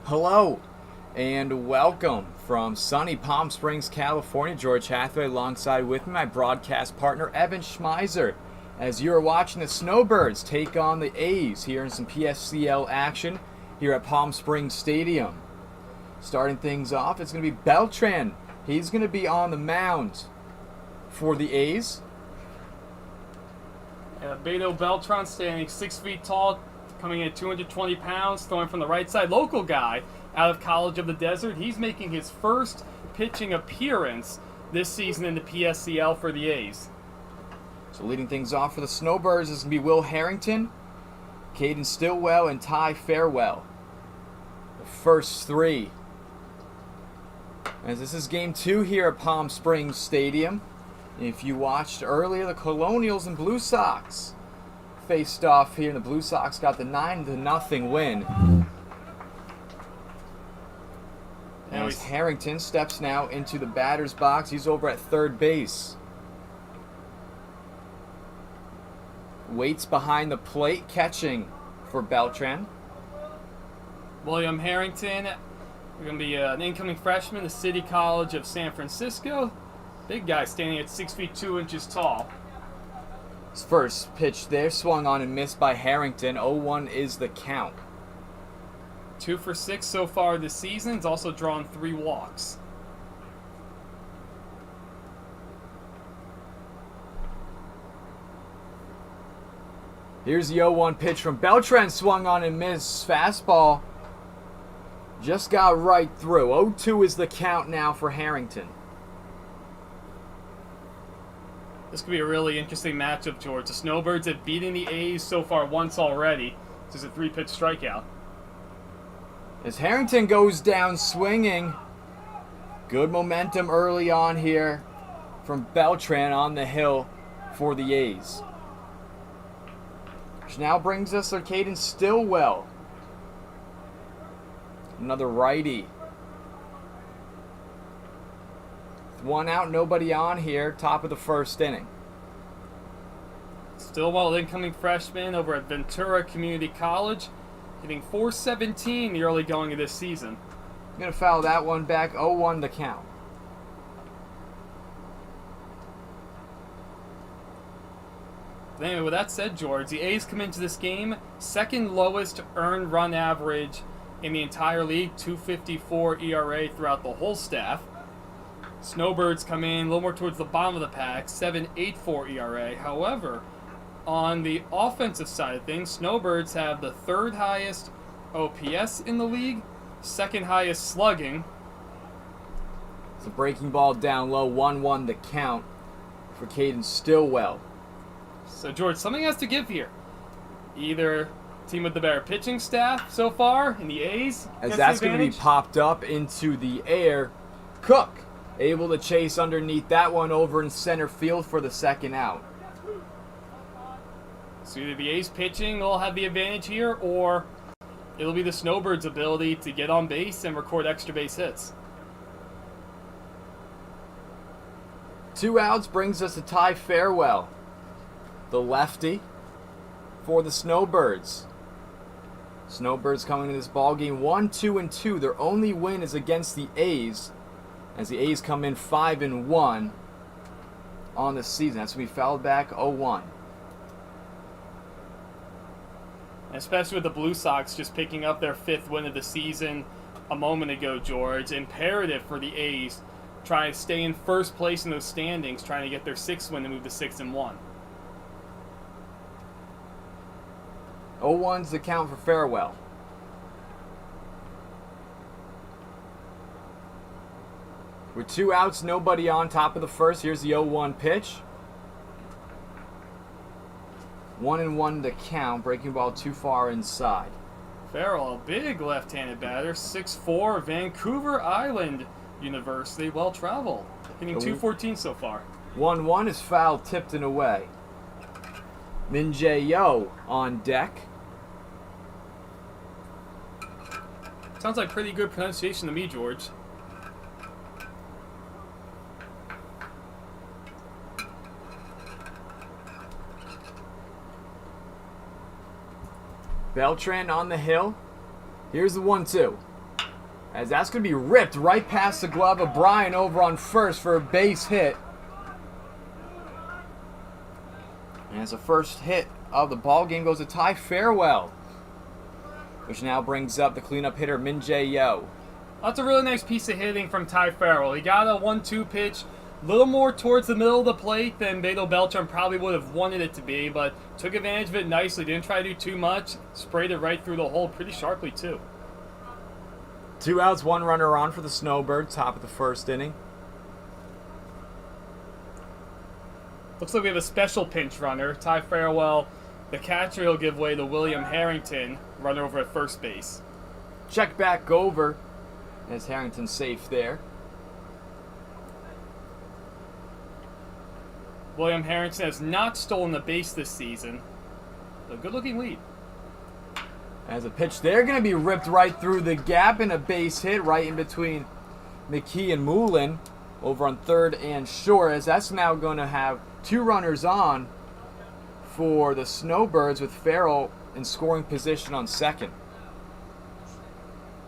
Hello and welcome from sunny Palm Springs, California. George Hathaway alongside with me, my broadcast partner Evan Schmeiser, as you are watching the Snowbirds take on the A's here in some PSCL action here at Palm Springs Stadium. Starting things off, it's going to be Beltran. He's going to be on the mound for the A's. Beto Beltran standing 6 feet tall, coming in at 220 pounds, throwing from the right side. Local guy out of College of the Desert. He's making his first pitching appearance this season in the PSCL for the A's. So leading things off for the Snowbirds is going to be Will Harrington, Caden Stillwell, and Ty Farewell. The first three. As this is game 2 here at Palm Springs Stadium. If you watched earlier, the Colonials and Blue Sox faced off here, and the Blue Sox got the 9-0 win. As Harrington steps now into the batter's box, he's over at third base. Waits behind the plate, catching for Beltran. William Harrington, going to be an incoming freshman, the City College of San Francisco. Big guy standing at 6 feet 2 inches tall. His first pitch there swung on and missed by Harrington. 0-1 is the count. 2 for 6 so far this season. He's also drawn 3 walks. Here's the 0-1 pitch from Beltran, swung on and missed. Fastball just got right through. 0-2 is the count now for Harrington. This could be a really interesting matchup, George. The Snowbirds have beaten the A's so far once already. This is a 3-pitch strikeout. As Harrington goes down swinging. Good momentum early on here from Beltran on the hill for the A's. Which now brings us to Caden Stillwell. Another righty. One out, nobody on here, top of the first inning. Stillwell, incoming freshman over at Ventura Community College, hitting .417 the early going of this season. Going to foul that one back, 0-1 the count. Anyway, with that said, George, the A's come into this game second lowest earned run average in the entire league, 2.54 ERA throughout the whole staff. Snowbirds come in a little more towards the bottom of the pack, 7.84 ERA. However, on the offensive side of things, Snowbirds have the third highest OPS in the league, second highest slugging. It's a breaking ball down low, 1-1 the count for Caden Stillwell. So, George, something has to give here. Either team with the better pitching staff so far in the A's, as that's going to be popped up into the air. Cook able to chase underneath that one over in center field for the second out. So either the A's pitching will have the advantage here, or it'll be the Snowbirds' ability to get on base and record extra base hits. 2 outs brings us to Ty Farewell, the lefty for the Snowbirds. Snowbirds coming into this ballgame 1-2-2. Their only win is against the A's, as the A's come in 5-1 on the season. That's going to be fouled back, 0-1. Especially with the Blue Sox just picking up their 5th win of the season a moment ago, George. Imperative for the A's trying to stay in first place in those standings, trying to get their 6th win to move to 6-1. 0-1's the count for Farewell. With 2 outs, nobody on, top of the first. Here's the 0-1 pitch. 1-1 the count. Breaking ball too far inside. Farrell, a big left-handed batter, 6'4", Vancouver Island University, well-traveled. Hitting .214 so far. 1-1 is foul, tipped and away. Min Jae-yo on deck. Sounds like pretty good pronunciation to me, George. Beltran on the hill. Here's the 1-2. As that's going to be ripped right past the glove of Brian over on first for a base hit. And as the first hit of the ball game goes to Ty Farewell, which now brings up the cleanup hitter Min Jae-yo. That's a really nice piece of hitting from Ty Farewell. He got a 1-2 pitch, a little more towards the middle of the plate than Beto Beltran probably would have wanted it to be, but took advantage of it nicely. Didn't try to do too much. Sprayed it right through the hole pretty sharply, too. 2 outs, 1 runner on for the Snowbirds, top of the first inning. Looks like we have a special pinch runner. Ty Farewell, the catcher, will give way to William Harrington, runner over at first base. Check back over as Harrington's safe there. William Harrington has not stolen a base this season. A good-looking lead. As a pitch, they're going to be ripped right through the gap and a base hit right in between McKee and Mueller over on third and short, as that's now going to have 2 runners on for the Snowbirds with Farrell in scoring position on second.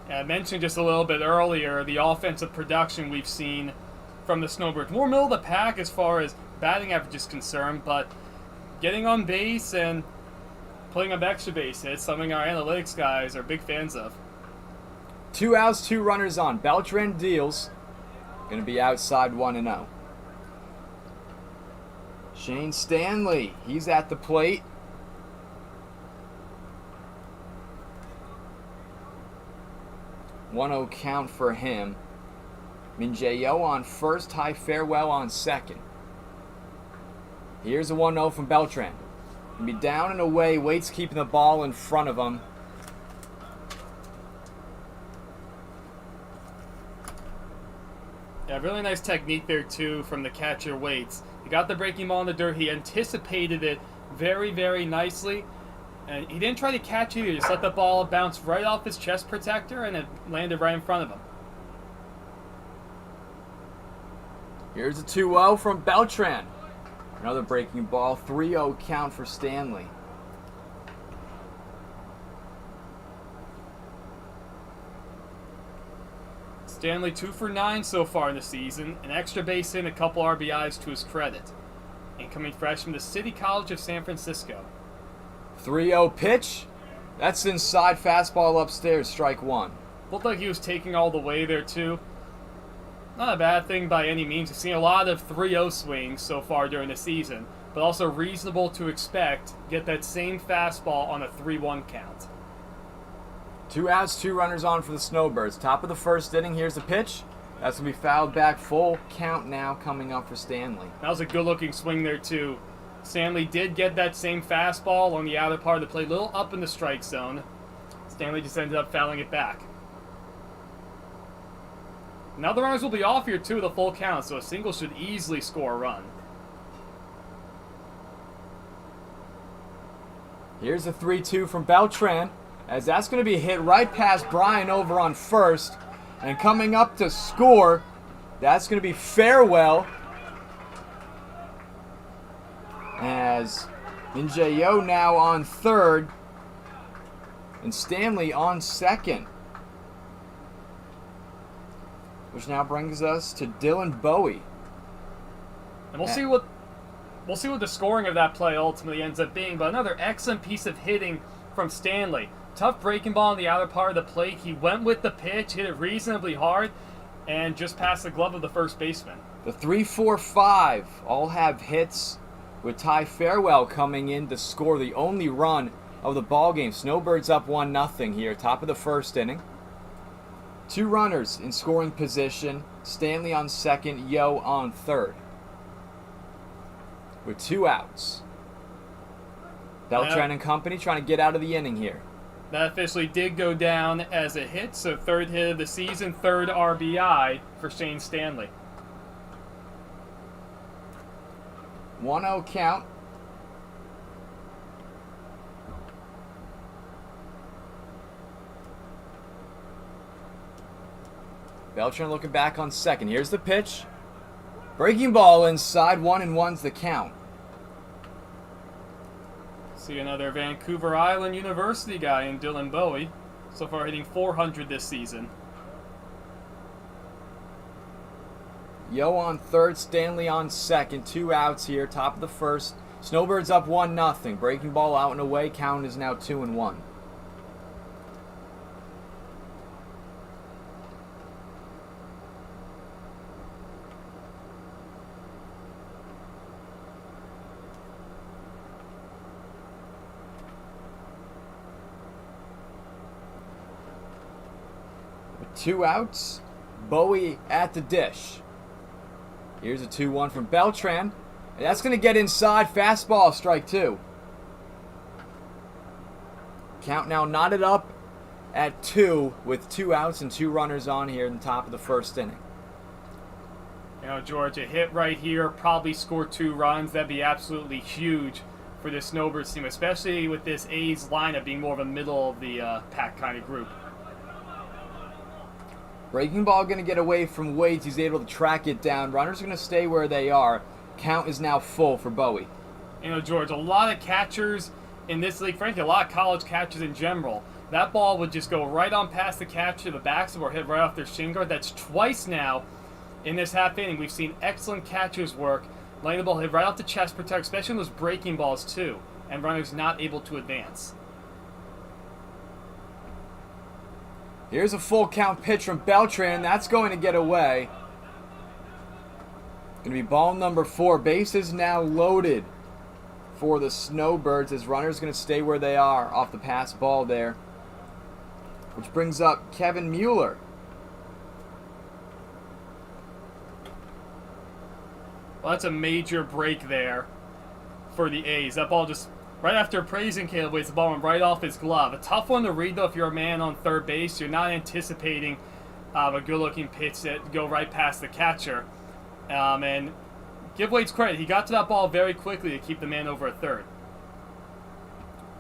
I mentioned just a little bit earlier the offensive production we've seen from the Snowbirds. More middle of the pack as far as batting average is concerned, but getting on base and putting up extra base hits, something our analytics guys are big fans of. 2 outs, 2 runners on. Beltran deals. Going to be outside 1-0. Shane Stanley, he's at the plate. One-0 count for him. Min Jae-yo on first, Ty Farewell on second. Here's a 1-0 from Beltran. Gonna be down and away, Waits keeping the ball in front of him. Yeah, really nice technique there too from the catcher Waits. He got the breaking ball in the dirt, he anticipated it very, very nicely. And he didn't try to catch it, he just let the ball bounce right off his chest protector and it landed right in front of him. Here's a 2-0 from Beltran. Another breaking ball, 3-0 count for Stanley. Stanley 2 for 9 so far in the season, an extra base hit and a couple RBIs to his credit. Incoming fresh from the City College of San Francisco. 3-0 pitch. That's inside, fastball upstairs, strike 1. Looked like he was taking all the way there too. Not a bad thing by any means. We've seen a lot of 3-0 swings so far during the season, but also reasonable to expect get that same fastball on a 3-1 count. 2 outs, 2 runners on for the Snowbirds. Top of the first inning, here's the pitch. That's going to be fouled back, full count now coming up for Stanley. That was a good-looking swing there too. Stanley did get that same fastball on the outer part of the plate, a little up in the strike zone. Stanley just ended up fouling it back. Now the runners will be off here too, the full count, so a single should easily score a run. Here's a 3-2 from Beltran, as that's going to be hit right past Brian over on first. And coming up to score, that's going to be Farewell. As Min Jae-yo now on third, and Stanley on second. Which now brings us to Dylan Bowie. And we'll see what the scoring of that play ultimately ends up being, but another excellent piece of hitting from Stanley. Tough breaking ball on the outer part of the plate. He went with the pitch, hit it reasonably hard, and just past the glove of the first baseman. The 3-4-5 all have hits, with Ty Farewell coming in to score the only run of the ball game. Snowbirds up 1-0 here, top of the first inning. 2 runners in scoring position. Stanley on second, Yo on third. With 2 outs. Beltran and company trying to get out of the inning here. That officially did go down as a hit, so third hit of the season, third RBI for Shane Stanley. 1-0 count. Beltran looking back on second. Here's the pitch. Breaking ball inside, 1-1's the count. See another Vancouver Island University guy in Dylan Bowie. So far hitting .400 this season. Yo on third, Stanley on second. 2 outs here, top of the first. Snowbirds up 1-0. Breaking ball out and away. Count is now 2-1. With 2 outs, Bowie at the dish. Here's a 2-1 from Beltran. And that's going to get inside. Fastball, strike 2. Count now knotted up at 2 with 2 outs and 2 runners on here in the top of the first inning. You know, George, a hit right here, probably score 2 runs. That'd be absolutely huge for the Snowbirds team, especially with this A's lineup being more of a middle of the pack kind of group. Breaking ball going to get away from Waits. He's able to track it down. Runners are going to stay where they are. Count is now full for Bowie. You know, George, a lot of catchers in this league, frankly, a lot of college catchers in general, that ball would just go right on past the catcher, the backstop, or hit right off their shin guard. That's twice now in this half inning. We've seen excellent catchers work, letting the ball hit right off the chest protect, especially on those breaking balls too, and runners not able to advance. Here's a full count pitch from Beltran. That's going to get away. Going to be ball number 4. Bases now loaded for the Snowbirds as runners going to stay where they are off the pass ball there. Which brings up Kevin Mueller. Well, that's a major break there for the A's. That ball just, right after praising Caleb Waits, the ball went right off his glove. A tough one to read, though, if you're a man on third base. You're not anticipating a good-looking pitch that go right past the catcher. And give Waits credit. He got to that ball very quickly to keep the man over at third.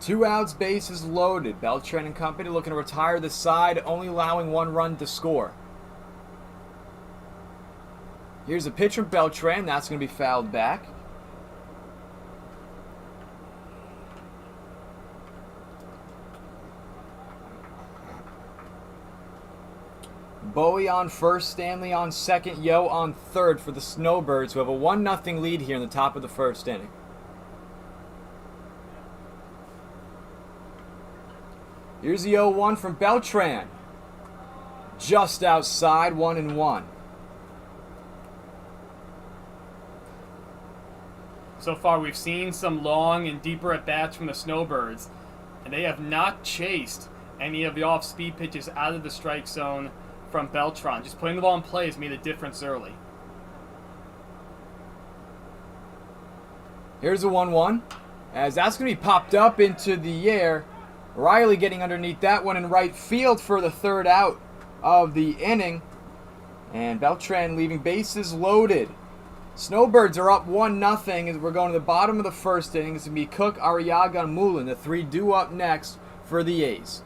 2 outs, bases loaded. Beltran and company looking to retire the side, only allowing 1 run to score. Here's a pitch from Beltran. That's going to be fouled back. Bowie on first, Stanley on second, Yo on third for the Snowbirds, who have a 1-0 lead here in the top of the first inning. Here's the 0-1 from Beltran. Just outside, 1-1. So far, we've seen some long and deeper at-bats from the Snowbirds, and they have not chased any of the off-speed pitches out of the strike zone from Beltran. Just putting the ball in play has made a difference early. Here's a 1-1. As that's going to be popped up into the air. Riley getting underneath that one in right field for the 3rd out of the inning. And Beltran leaving bases loaded. Snowbirds are up 1-0 as we're going to the bottom of the first inning. It's going to be Cook, Arriaga, and Mueller. The 3 due up next for the A's.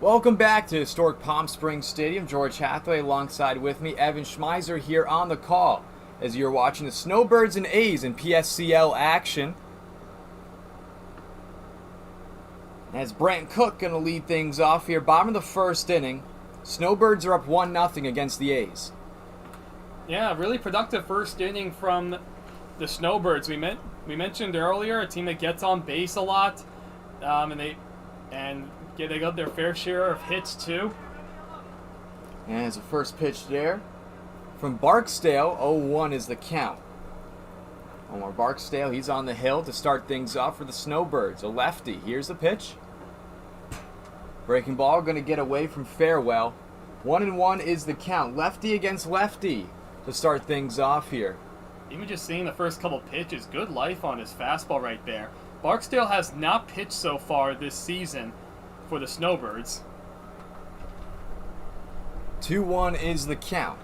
Welcome back to historic Palm Springs Stadium. George Hathaway alongside with me, Evan Schmeiser here on the call as you're watching the Snowbirds and A's in PSCL action. As Brant Cook going to lead things off here, bottom of the first inning. Snowbirds are up 1-0 against the A's. Yeah, really productive first inning from the Snowbirds. We mentioned earlier a team that gets on base a lot, and they got their fair share of hits too. And as the first pitch there from Barksdale, 0-1 is the count. Omar Barksdale, he's on the hill to start things off for the Snowbirds. A lefty. Here's the pitch. Breaking ball going to get away from Fairwell. 1-1 is the count. Lefty against lefty to start things off here. Even just seeing the first couple pitches, good life on his fastball right there. Barksdale has not pitched so far this season for the Snowbirds. 2-1 is the count.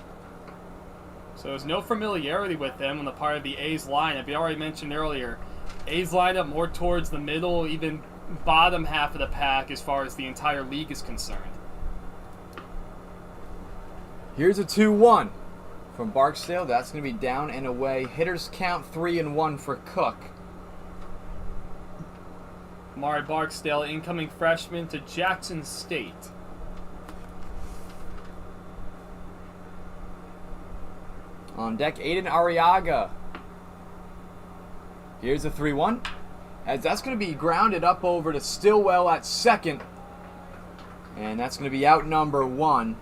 So there's no familiarity with him on the part of the A's lineup. We already mentioned earlier, A's lineup more towards the middle, even bottom half of the pack as far as the entire league is concerned. Here's a 2-1 from Barksdale. That's going to be down and away. Hitters count 3-1 for Cook. Mari Barksdale, incoming freshman to Jackson State. On deck, Aiden Arriaga. Here's a 3-1. As that's going to be grounded up over to Stillwell at second. And that's going to be out number 1.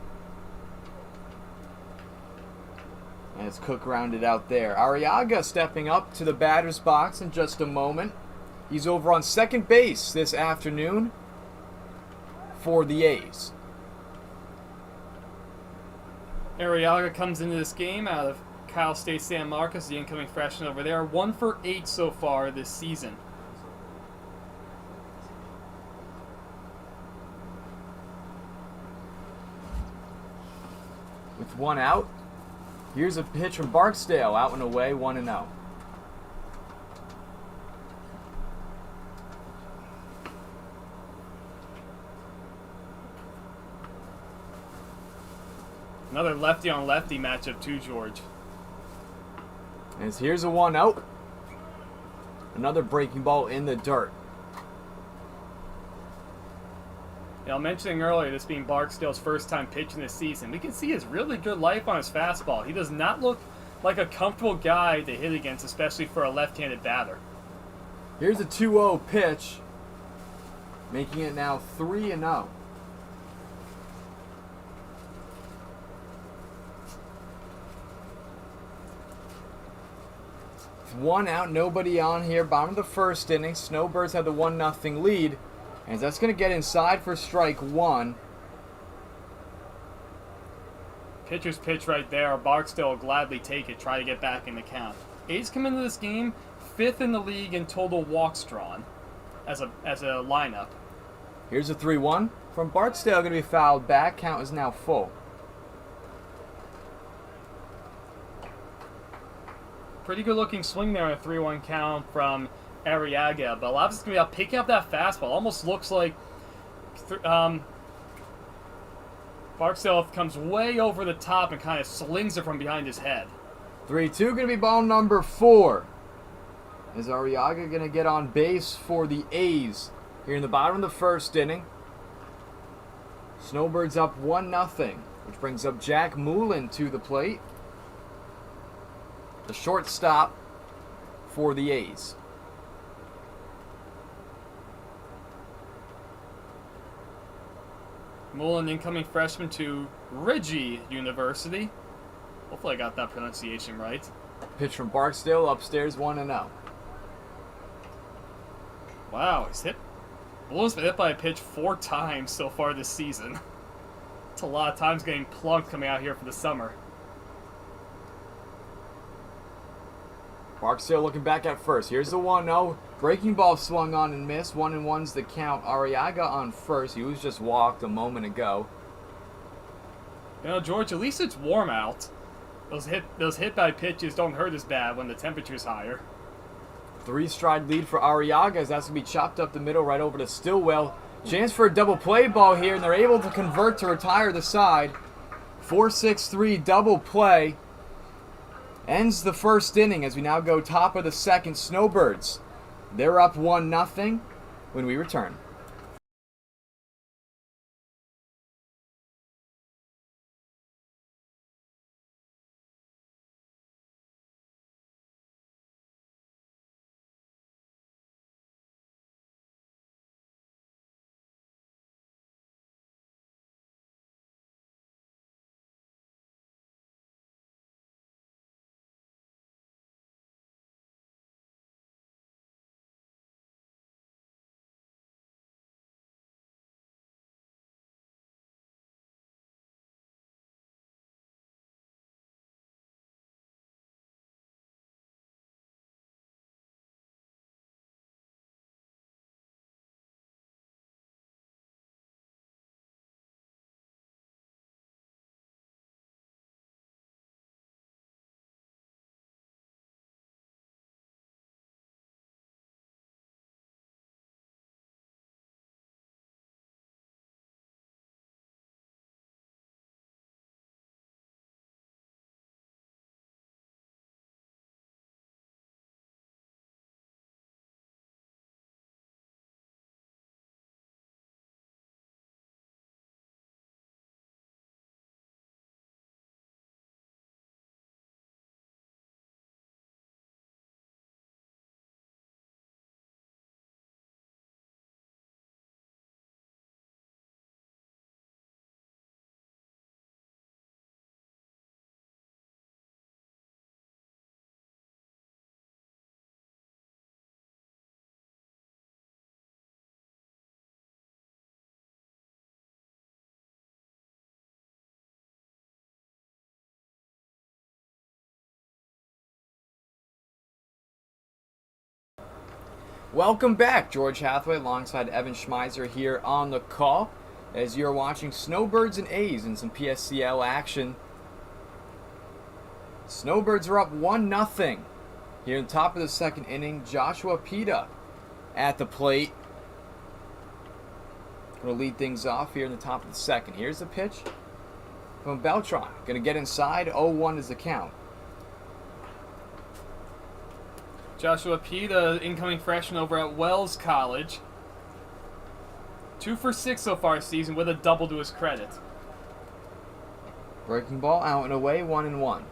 As Cook rounded out there. Arriaga stepping up to the batter's box in just a moment. He's over on second base this afternoon for the A's. Arriaga comes into this game out of Cal State San Marcos, the incoming freshman over there. 1 for 8 so far this season. With 1 out, here's a pitch from Barksdale, out and away, 1-0. Another lefty on lefty matchup too, George. As here's a 1 out. Another breaking ball in the dirt. Now, mentioning earlier this being Barksdale's first time pitching this season, we can see his really good life on his fastball. He does not look like a comfortable guy to hit against, especially for a left-handed batter. Here's a 2-0 pitch, making it now 3-0. With 1 out, nobody on here. Bottom of the first inning. Snowbirds have the 1-0 lead. And that's going to get inside for strike 1. Pitcher's pitch right there. Barksdale will gladly take it, try to get back in the count. A's come into this game 5th in the league in total walks drawn as a lineup. Here's a 3-1 from Barksdale, going to be fouled back. Count is now full. Pretty good looking swing there on a 3-1 count from Arriaga, but Lopez is going to be out picking up that fastball. Almost looks like Barksdale comes way over the top and kind of slings it from behind his head. 3-2, going to be ball number 4. Is Arriaga going to get on base for the A's here in the bottom of the first inning? Snowbirds up 1-0, which brings up Jack Mueller to the plate. The shortstop for the A's. Mullen, incoming freshman to Reggie University. Hopefully I got that pronunciation right. Pitch from Barksdale upstairs, 1-0. Wow, Mullen's been hit by a pitch 4 times so far this season. It's a lot of times getting plunked coming out here for the summer. Barksdale looking back at first. Here's the 1-0. Breaking ball swung on and missed. 1-1's the count. Arriaga on first. He was just walked a moment ago. You know, George, at least it's warm out. Those hit by pitches don't hurt as bad when the temperature's higher. 3-stride lead for Arriaga as that's going to be chopped up the middle right over to Stillwell. Chance for a double play ball here, and they're able to convert to retire the side. 4-6-3 double play. Ends the first inning as we now go top of the second. Snowbirds, they're up 1-0 when we return. Welcome back. George Hathaway alongside Evan Schmeiser here on the call as you're watching Snowbirds and A's in some PSCL action. Snowbirds are up 1-0 here in the top of the second inning. Joshua Pita at the plate. Going to lead things off here in the top of the second. Here's the pitch from Beltran. Going to get inside. 0-1 is the count. Joshua Pita, incoming freshman over at Wells College. 2 for 6 so far this season with a double to his credit. Breaking ball out and away, 1-1.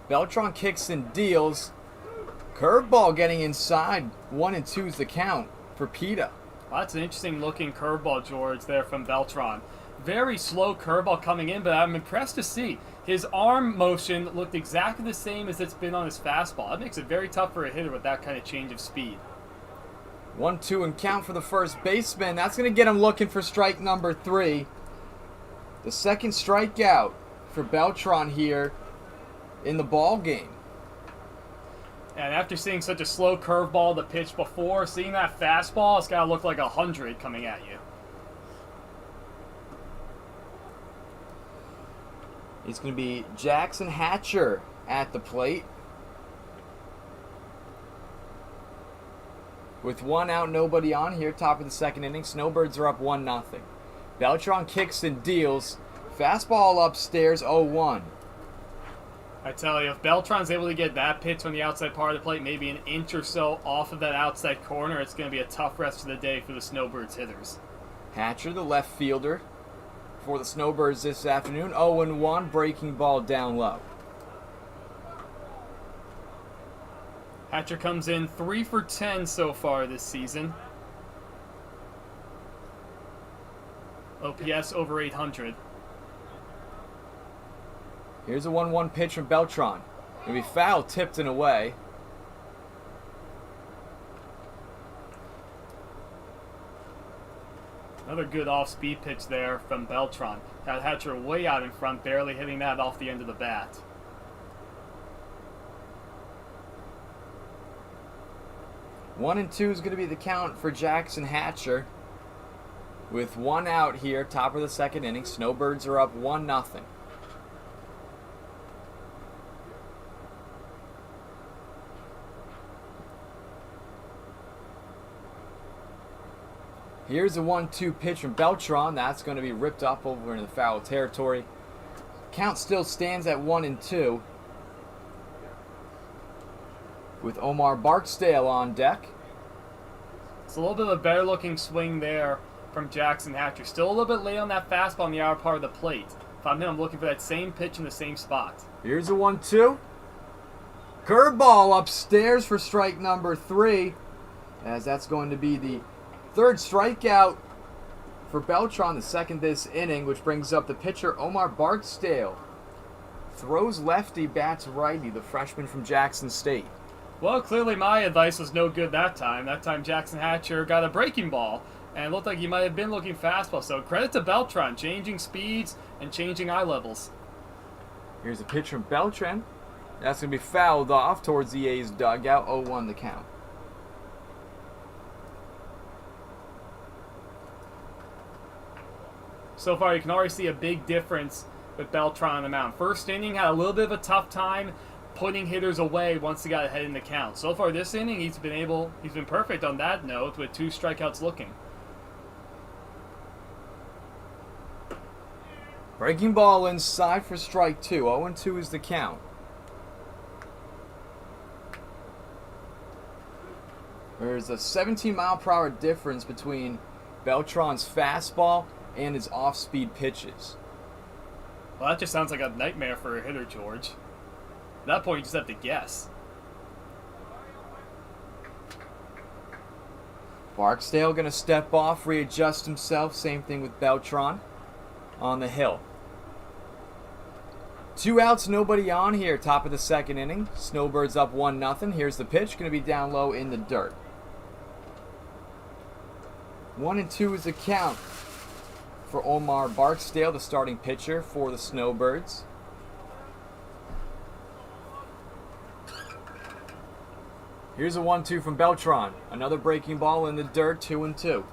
Beltran kicks and deals. Curveball getting inside. 1-2 is the count for Pita. Well, that's an interesting looking curveball, George, there from Beltran. Very slow curveball coming in, but I'm impressed to see his arm motion looked exactly the same as it's been on his fastball. That makes it very tough for a hitter with that kind of change of speed. 1-2 and count for the first baseman. That's going to get him looking for strike number 3. The second strikeout for Beltran here in the ball game. And after seeing such a slow curveball the pitch before, seeing that fastball, it's got to look like 100 coming at you. It's going to be Jackson Hatcher at the plate. With 1 out, nobody on here, top of the second inning. Snowbirds are up 1-0. Beltran kicks and deals. Fastball upstairs, 0-1. I tell you, if Beltran's able to get that pitch from the outside part of the plate, maybe an inch or so off of that outside corner, it's going to be a tough rest of the day for the Snowbirds hitters. Hatcher, the left fielder for the Snowbirds this afternoon. 0-1, breaking ball down low. Hatcher comes in 3 for 10 so far this season. OPS over 800. Here's a 1-1 pitch from Beltran. It'll be foul, tipped and away. Another good off-speed pitch there from Beltran. Had Hatcher way out in front, barely hitting that off the end of the bat. One and 2 is going to be the count for Jackson Hatcher. With 1 out here, top of the second inning, Snowbirds are up 1-0. Here's a 1-2 pitch from Beltran. That's going to be ripped up over into the foul territory. Count still stands at 1-2. With Omar Barksdale on deck. It's a little bit of a better looking swing there from Jackson Hatcher. Still a little bit late on that fastball on the outer part of the plate. If I'm him, I'm looking for that same pitch in the same spot. Here's a 1-2. Curveball upstairs for strike number 3. As that's going to be the third strikeout for Beltran, the second this inning, which brings up the pitcher Omar Barksdale. Throws lefty, bats righty, the freshman from Jackson State. Well, clearly my advice was no good that time. That time Jackson Hatcher got a breaking ball, and it looked like he might have been looking fastball. So credit to Beltran, changing speeds and changing eye levels. Here's a pitch from Beltran. That's going to be fouled off towards the A's dugout. 0-1 the count. So far, you can already see a big difference with Beltran on the mound. First inning had a little bit of a tough time putting hitters away once he got ahead in the count. So far this inning, he's been perfect on that note with 2 strikeouts looking. Breaking ball inside for strike 2. 0-2 is the count. There's a 17-mile-per-hour difference between Beltran's fastball and his off-speed pitches. Well, that just sounds like a nightmare for a hitter, George. At that point, you just have to guess. Barksdale going to step off, readjust himself. Same thing with Beltran on the hill. 2 outs, nobody on here. Top of the second inning. Snowbirds up 1-0. Here's the pitch. Going to be down low in the dirt. 1-2 is the count for Omar Barksdale, the starting pitcher for the Snowbirds. Here's a 1-2 from Beltran. Another breaking ball in the dirt, 2-2.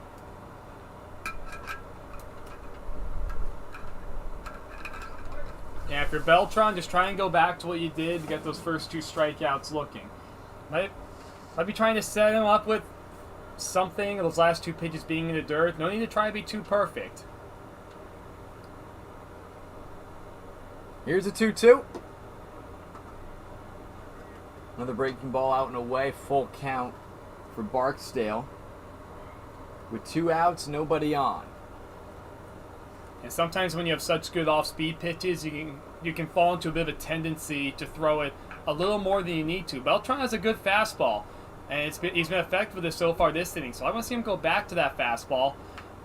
Yeah, if you're Beltran, just try and go back to what you did to get those first 2 strikeouts looking. Might be trying to set him up with something, those last 2 pitches being in the dirt. No need to try to be too perfect. Here's a 2-2. Another breaking ball out and away, full count for Barksdale. With 2 outs, nobody on. And sometimes when you have such good off-speed pitches, you can fall into a bit of a tendency to throw it a little more than you need to. Beltran has a good fastball, and he's been effective with it so far this inning. So I want to see him go back to that fastball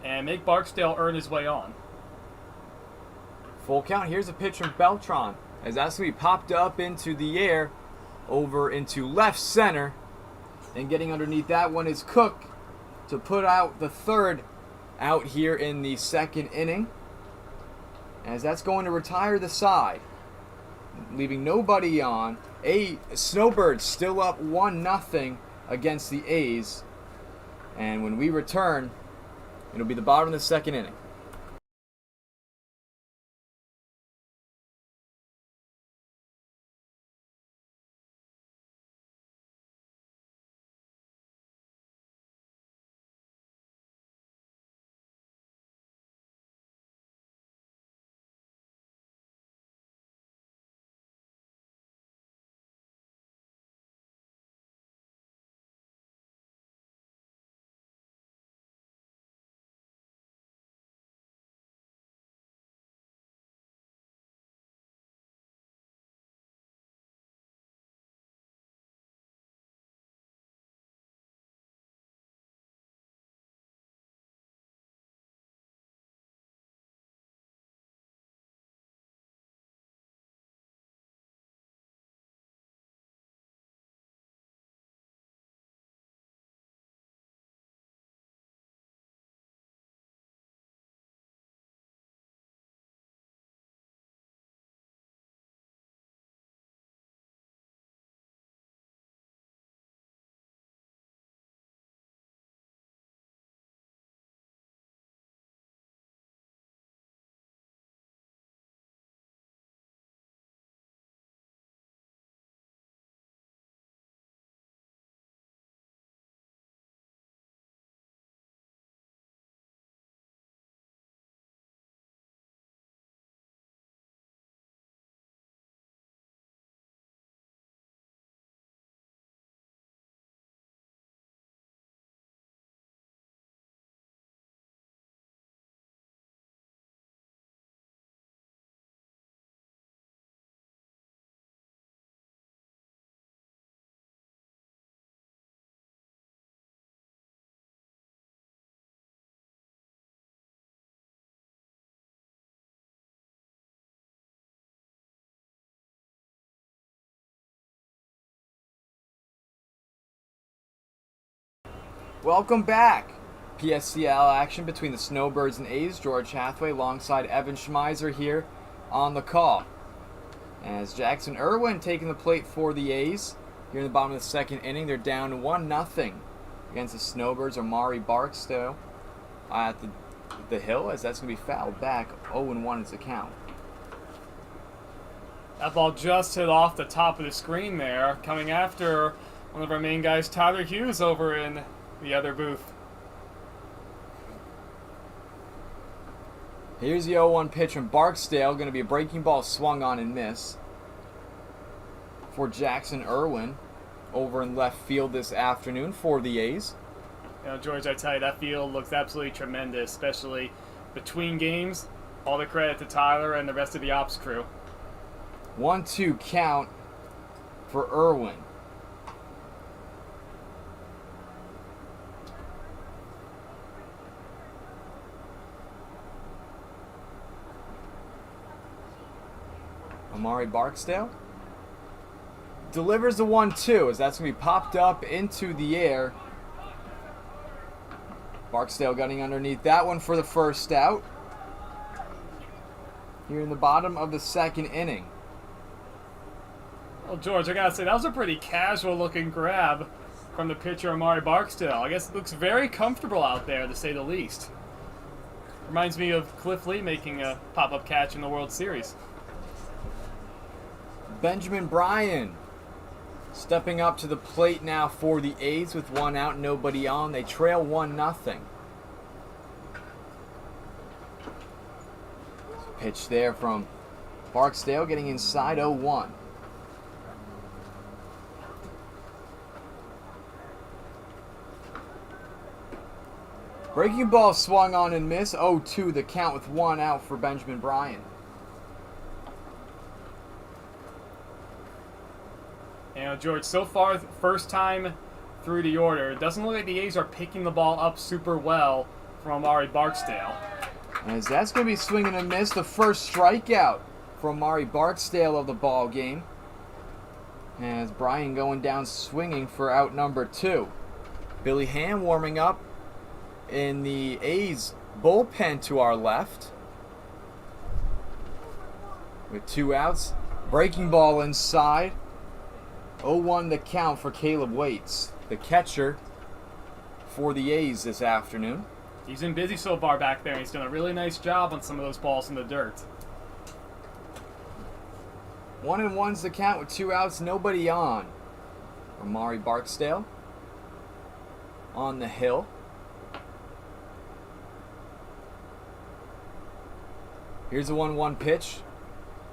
and make Barksdale earn his way on. Full count. Here's a pitch from Beltran. As that's going to be popped up into the air, over into left center. And getting underneath that one is Cook to put out the third out here in the second inning. As that's going to retire the side, leaving nobody on. Snowbirds still up 1-0 against the A's. And when we return, it'll be the bottom of the second inning. Welcome back. PSCL action between the Snowbirds and A's. George Hathaway alongside Evan Schmeiser here on the call. As Jackson Irwin taking the plate for the A's. Here in the bottom of the second inning, they're down 1-0 against the Snowbirds. Amari Barksdale at the hill, as that's going to be fouled back. 0-1 is the count. That ball just hit off the top of the screen there, coming after one of our main guys, Tyler Hughes, over in the other booth. Here's the 0-1 pitch from Barksdale. Going to be a breaking ball swung on and miss for Jackson Irwin over in left field this afternoon for the A's. You know, George, I tell you, that field looks absolutely tremendous, especially between games. All the credit to Tyler and the rest of the ops crew. 1-2 count for Irwin. Amari Barksdale delivers the 1-2 as that's going to be popped up into the air. Barksdale gunning underneath that one for the first out. Here in the bottom of the second inning. Well, George, I gotta say, that was a pretty casual-looking grab from the pitcher, Amari Barksdale. I guess it looks very comfortable out there, to say the least. Reminds me of Cliff Lee making a pop-up catch in the World Series. Benjamin Bryan stepping up to the plate now for the A's with one out, nobody on. They trail 1-0. Pitch there from Barksdale getting inside 0-1. Breaking ball swung on and missed. 0-2 the count with one out for Benjamin Bryan. You know, George, so far, first time through the order, it doesn't look like the A's are picking the ball up super well from Amari Barksdale. As that's going to be swinging and miss, the first strikeout from Amari Barksdale of the ball game. As Bryan going down swinging for out number 2. Billy Ham warming up in the A's bullpen to our left. With 2 outs. Breaking ball inside. 0-1 the count for Caleb Waits, the catcher for the A's this afternoon. He's been busy so far back there. He's done a really nice job on some of those balls in the dirt. 1-1's the count with 2 outs, nobody on. Amari Barksdale on the hill. Here's a 1-1 pitch.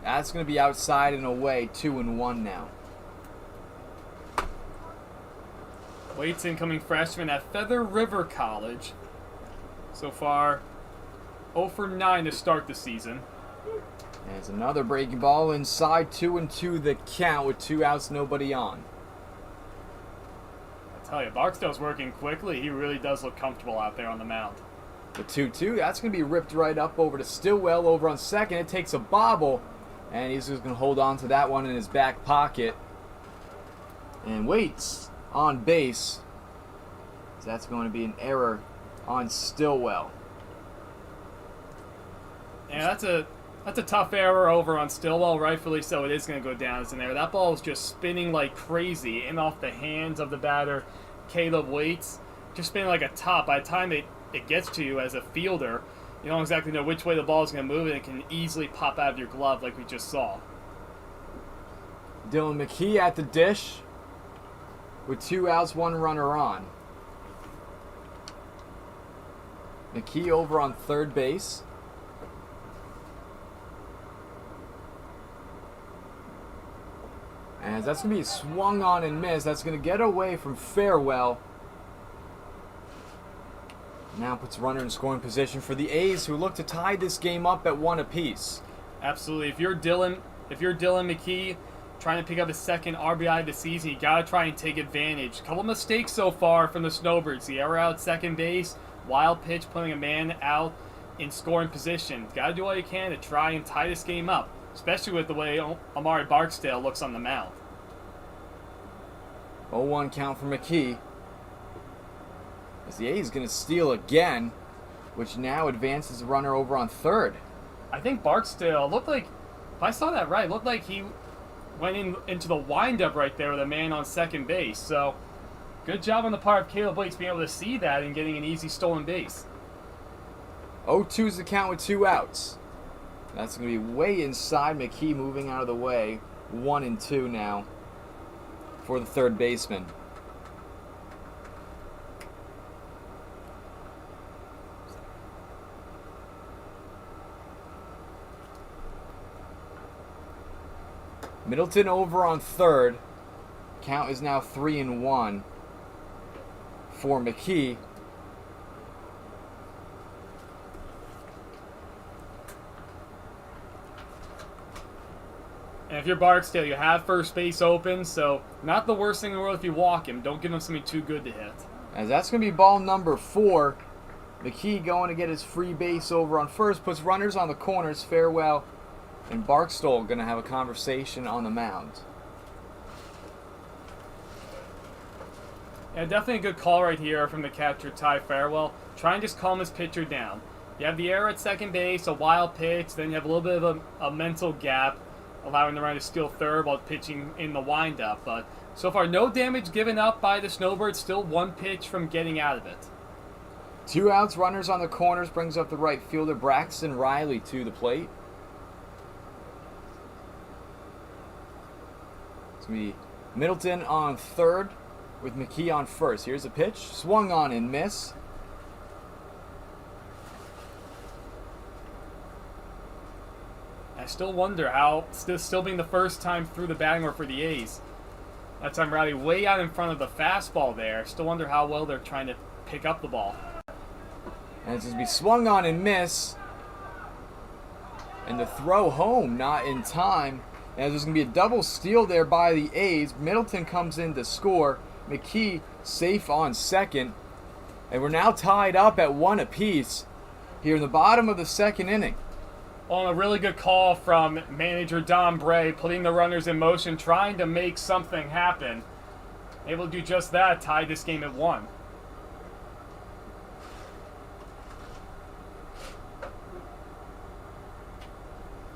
That's going to be outside and away, 2-1 now. Waits, incoming freshman at Feather River College. So far, 0 for 9 to start the season. There's another breaking ball inside, 2-2 the count with 2 outs, nobody on. I tell you, Barksdale's working quickly. He really does look comfortable out there on the mound. The 2-2, that's going to be ripped right up over to Stillwell over on second. It takes a bobble, and he's just going to hold on to that one in his back pocket. And Waits on base. So that's going to be an error on Stillwell. Yeah, that's a tough error over on Stillwell, rightfully so. It is going to go down as an error. That ball is just spinning like crazy in off the hands of the batter, Caleb Waits. Just spinning like a top. By the time it gets to you as a fielder, you don't exactly know which way the ball is going to move, and it can easily pop out of your glove like we just saw. Dylan McKee at the dish with 2 outs, 1 runner on. McKee over on third base. And that's going to be swung on and missed. That's going to get away from Farewell. Now puts runner in scoring position for the A's, who look to tie this game up at 1 apiece. Absolutely. If you're Dylan McKee, trying to pick up his second RBI of the season, you got to try and take advantage. A couple mistakes so far from the Snowbirds. The error out at second base, wild pitch, putting a man out in scoring position. Got to do all you can to try and tie this game up, especially with the way Amari Barksdale looks on the mound. 0-1 count for McKee. As the A's going to steal again, which now advances the runner over on third. I think Barksdale looked like, if I saw that right, looked like he went into the windup right there with a man on second base. So, good job on the part of Caleb Blakes being able to see that and getting an easy stolen base. 0-2 is the count with 2 outs. That's going to be way inside. McKee moving out of the way. 1-2 now for the third baseman. Middleton over on third. Count is now 3-1 for McKee. And if you're Barksdale, you have first base open, so not the worst thing in the world if you walk him. Don't give him something too good to hit. As that's going to be ball number 4. McKee going to get his free base over on first. Puts runners on the corners. Farewell and Barksdale going to have a conversation on the mound. Yeah, definitely a good call right here from the catcher, Ty Farewell. Try and just calm his pitcher down. You have the error at second base, a wild pitch, then you have a little bit of a mental gap, allowing the runner to steal third while pitching in the windup. But so far, no damage given up by the Snowbirds. Still one pitch from getting out of it. 2 outs, runners on the corners, brings up the right fielder Braxton Riley to the plate. It's going to be Middleton on third with McKee on first. Here's a pitch, swung on and miss. I still wonder how, still being the first time through the batting order for the A's, that time Riley way out in front of the fastball there. Still wonder how well they're trying to pick up the ball. And it's going to be swung on and miss. And the throw home not in time. And there's going to be a double steal there by the A's. Middleton comes in to score. McKee safe on second. And we're now tied up at 1 apiece here in the bottom of the second inning. On a really good call from manager Don Bray, putting the runners in motion, trying to make something happen. Able to do just that, tied this game at 1.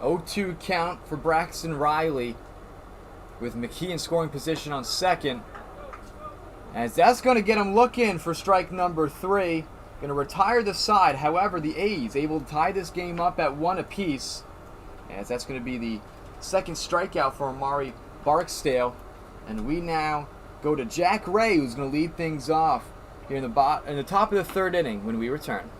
Oh, 0-2 count for Braxton Riley with McKee in scoring position on second. As that's going to get him looking for strike number 3. Going to retire the side. However, the A's able to tie this game up at 1 apiece. As that's going to be the second strikeout for Amari Barksdale. And we now go to Jack Ray, who's going to lead things off here in the top of the third inning when we return.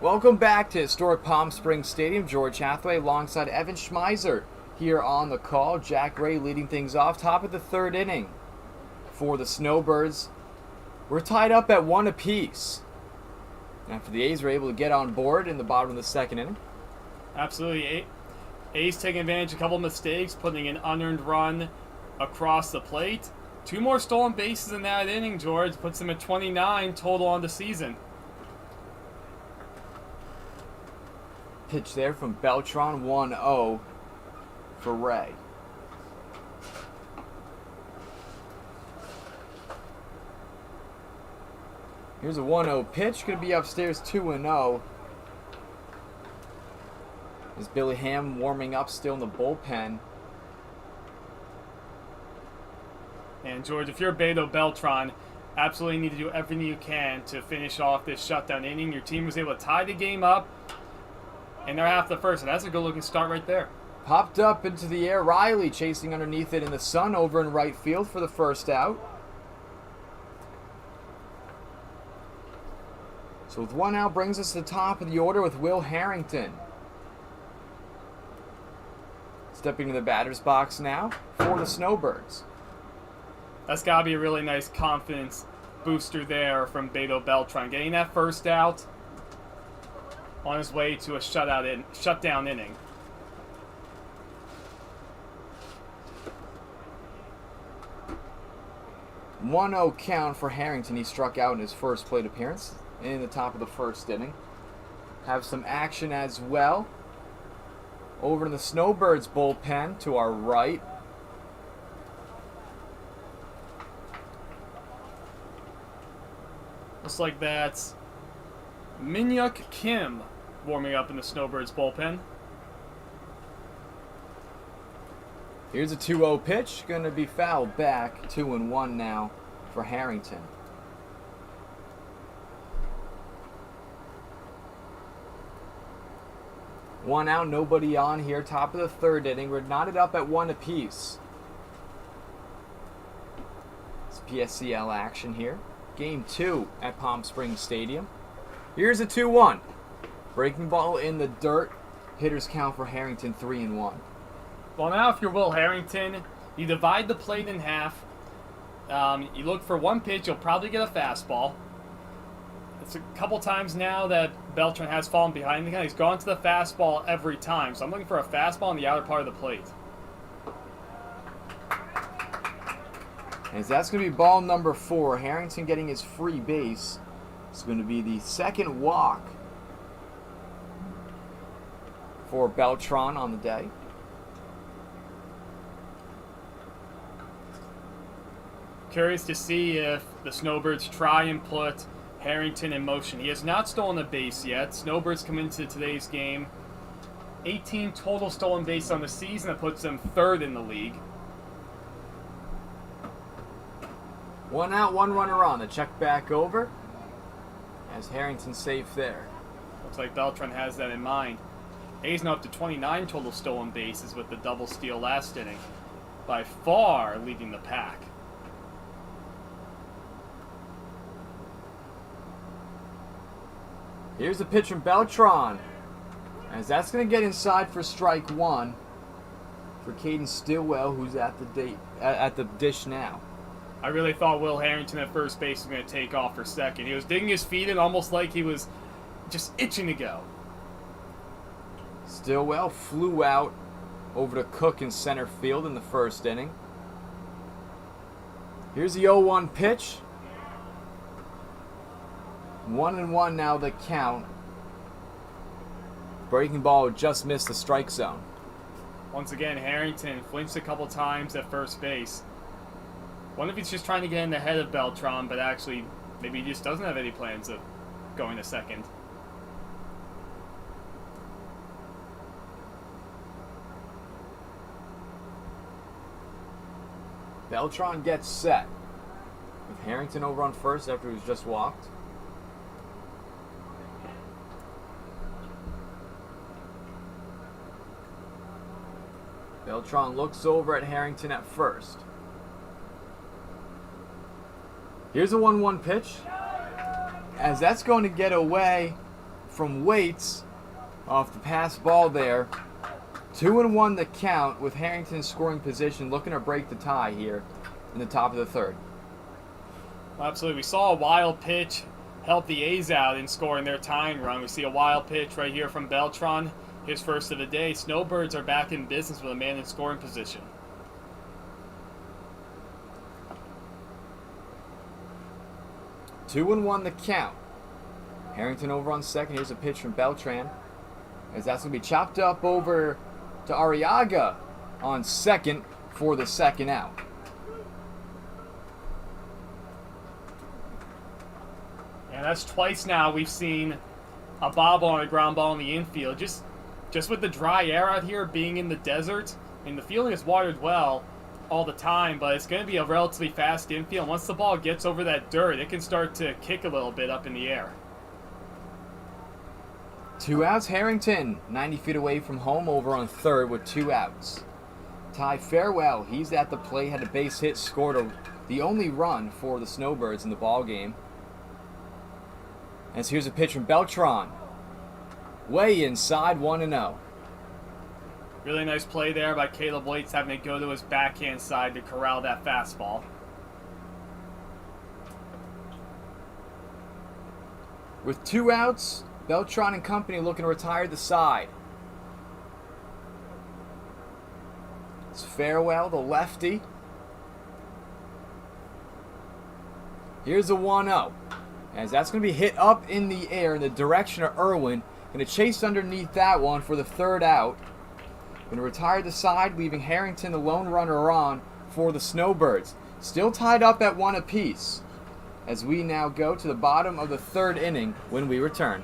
Welcome back to historic Palm Springs Stadium. George Hathaway alongside Evan Schmeiser here on the call. Jack Ray leading things off. Top of the third inning for the Snowbirds. We're tied up at 1 apiece. After the A's were able to get on board in the bottom of the second inning. Absolutely. A's taking advantage of a couple of mistakes, putting an unearned run across the plate. 2 more stolen bases in that inning, George. Puts them at 29 total on the season. Pitch there from Beltran, 1-0. for Ray. Here's a 1-0 pitch. Going to be upstairs 2-0. Is Billy Ham warming up still in the bullpen. And George, if you're Beto Beltran, absolutely need to do everything you can to finish off this shutdown inning. Your team was able to tie the game up, and they're half the first, and that's a good-looking start right there. Popped up into the air. Riley chasing underneath it in the sun over in right field for the first out. So with 1 out brings us to the top of the order with Will Harrington. Stepping to the batter's box now for the Snowbirds. That's got to be a really nice confidence booster there from Beto Beltran. Getting that first out on his way to a shutdown inning. One-0 count for Harrington. He struck out in his first plate appearance in the top of the first inning. Have some action as well over in the Snowbirds bullpen to our right. Looks like that's Minhyuk Kim warming up in the Snowbirds bullpen. Here's a 2-0 pitch. Going to be fouled back. 2-1 now for Harrington. One out, nobody on here. Top of the third inning. We're knotted up at 1 apiece. It's PSCL action here. Game 2 at Palm Springs Stadium. Here's a 2-1. Breaking ball in the dirt. Hitters count for Harrington 3-1. Well, now if you're Will Harrington, you divide the plate in half. You look for one pitch, you'll probably get a fastball. It's a couple times now that Beltran has fallen behind the guy. He's gone to the fastball every time. So I'm looking for a fastball on the outer part of the plate. As that's going to be ball number 4. Harrington getting his free base. It's going to be the second walk for Beltran on the day. Curious to see if the Snowbirds try and put Harrington in motion. He has not stolen a base yet. Snowbirds come into today's game 18 total stolen bases on the season. That puts them 3rd in the league. 1 out, 1 runner on. The check back over. As Harrington safe there. Looks like Beltran has that in mind. A's now up to 29 total stolen bases with the double steal last inning. By far leading the pack. Here's the pitch from Beltran. As that's going to get inside for strike 1 for Caden Stillwell, who's at the dish now. I really thought Will Harrington at first base was going to take off for second. He was digging his feet in almost like he was just itching to go. Stillwell flew out over to Cook in center field in the first inning. Here's the 0-1 pitch. 1-1 now the count. Breaking ball just missed the strike zone. Once again, Harrington flinched a couple times at first base. Wonder if he's just trying to get in ahead of Beltran, but actually maybe he just doesn't have any plans of going to second. Beltran gets set. With Harrington over on first after he was just walked. Beltran looks over at Harrington at first. Here's a 1-1 pitch. As that's going to get away from Waits off the pass ball there. 2-1 the count with Harrington scoring position, looking to break the tie here in the top of the third. Absolutely. We saw a wild pitch help the A's out in scoring their tying run. We see a wild pitch right here from Beltran. His first of the day. Snowbirds are back in business with a man in scoring position. Two and one the count. Harrington over on second. Here's a pitch from Beltran. As that's going to be chopped up over to Arriaga. on second for the second out. And that's twice now we've seen a bobble on a ground ball in the infield. Just with the dry air out here, being in the desert, and the fielding is watered well all the time, but it's going to be a relatively fast infield. Once the ball gets over that dirt, it can start to kick a little bit up in the air. 2 outs, Harrington, 90 feet away from home, over on third with 2 outs. Ty Farewell, he's at the plate, had a base hit, scored the only run for the Snowbirds in the ball game. As here's a pitch from Beltran, way inside, 1-0. Really nice play there by Caleb Waits, having to go to his backhand side to corral that fastball. With 2 outs, Beltran and company looking to retire the side. It's Farewell, the lefty. Here's a 1-0. As that's going to be hit up in the air in the direction of Irwin. Going to chase underneath that one for the third out. Going to retire the side, leaving Harrington the lone runner on for the Snowbirds. Still tied up at 1 apiece. As we now go to the bottom of the third inning when we return.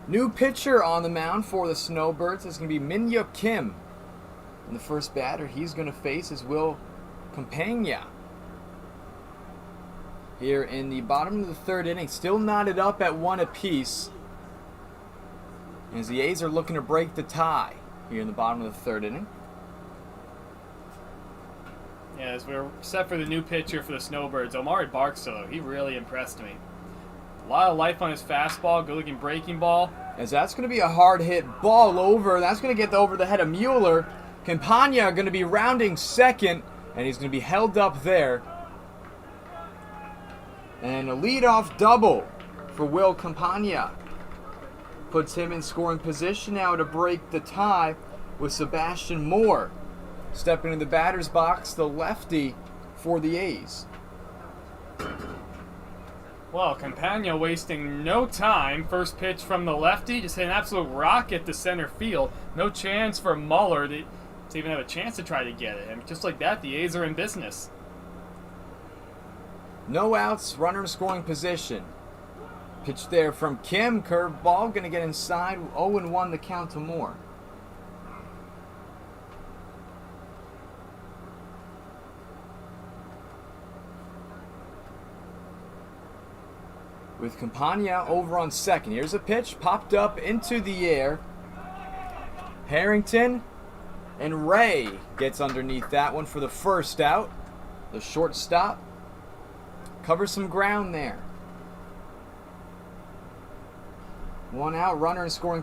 New pitcher on the mound for the Snowbirds is going to be Min-Hyuk Kim. And the first batter he's going to face is Will Campagna. Here in the bottom of the third inning, still knotted up at 1 apiece. As the A's are looking to break the tie here in the bottom of the third inning. Yeah, as we're set for the new pitcher for the Snowbirds, Omari Barksdale, he really impressed me. A lot of life on his fastball, good-looking breaking ball. As that's going to be a hard hit ball over. That's going to get over the head of Mueller. Campagna going to be rounding second, and he's going to be held up there. And a leadoff double for Will Campagna. puts him in scoring position now to break the tie with Sebastian Moore stepping in the batter's box, the lefty for the A's. Well, Campagna wasting no time. First pitch from the lefty, just hit an absolute rocket to center field. No chance for Mueller to even have a chance to try to get it. And just like that, the A's are in business. No outs, runner in scoring position. Pitch there from Kim, curveball, going to get inside. 0-1 the count to Moore. With Campagna over on second. Here's a pitch, popped up into the air. Harrington and Ray gets underneath that one for the first out. The shortstop covers some ground there. One out, runner in scoring position.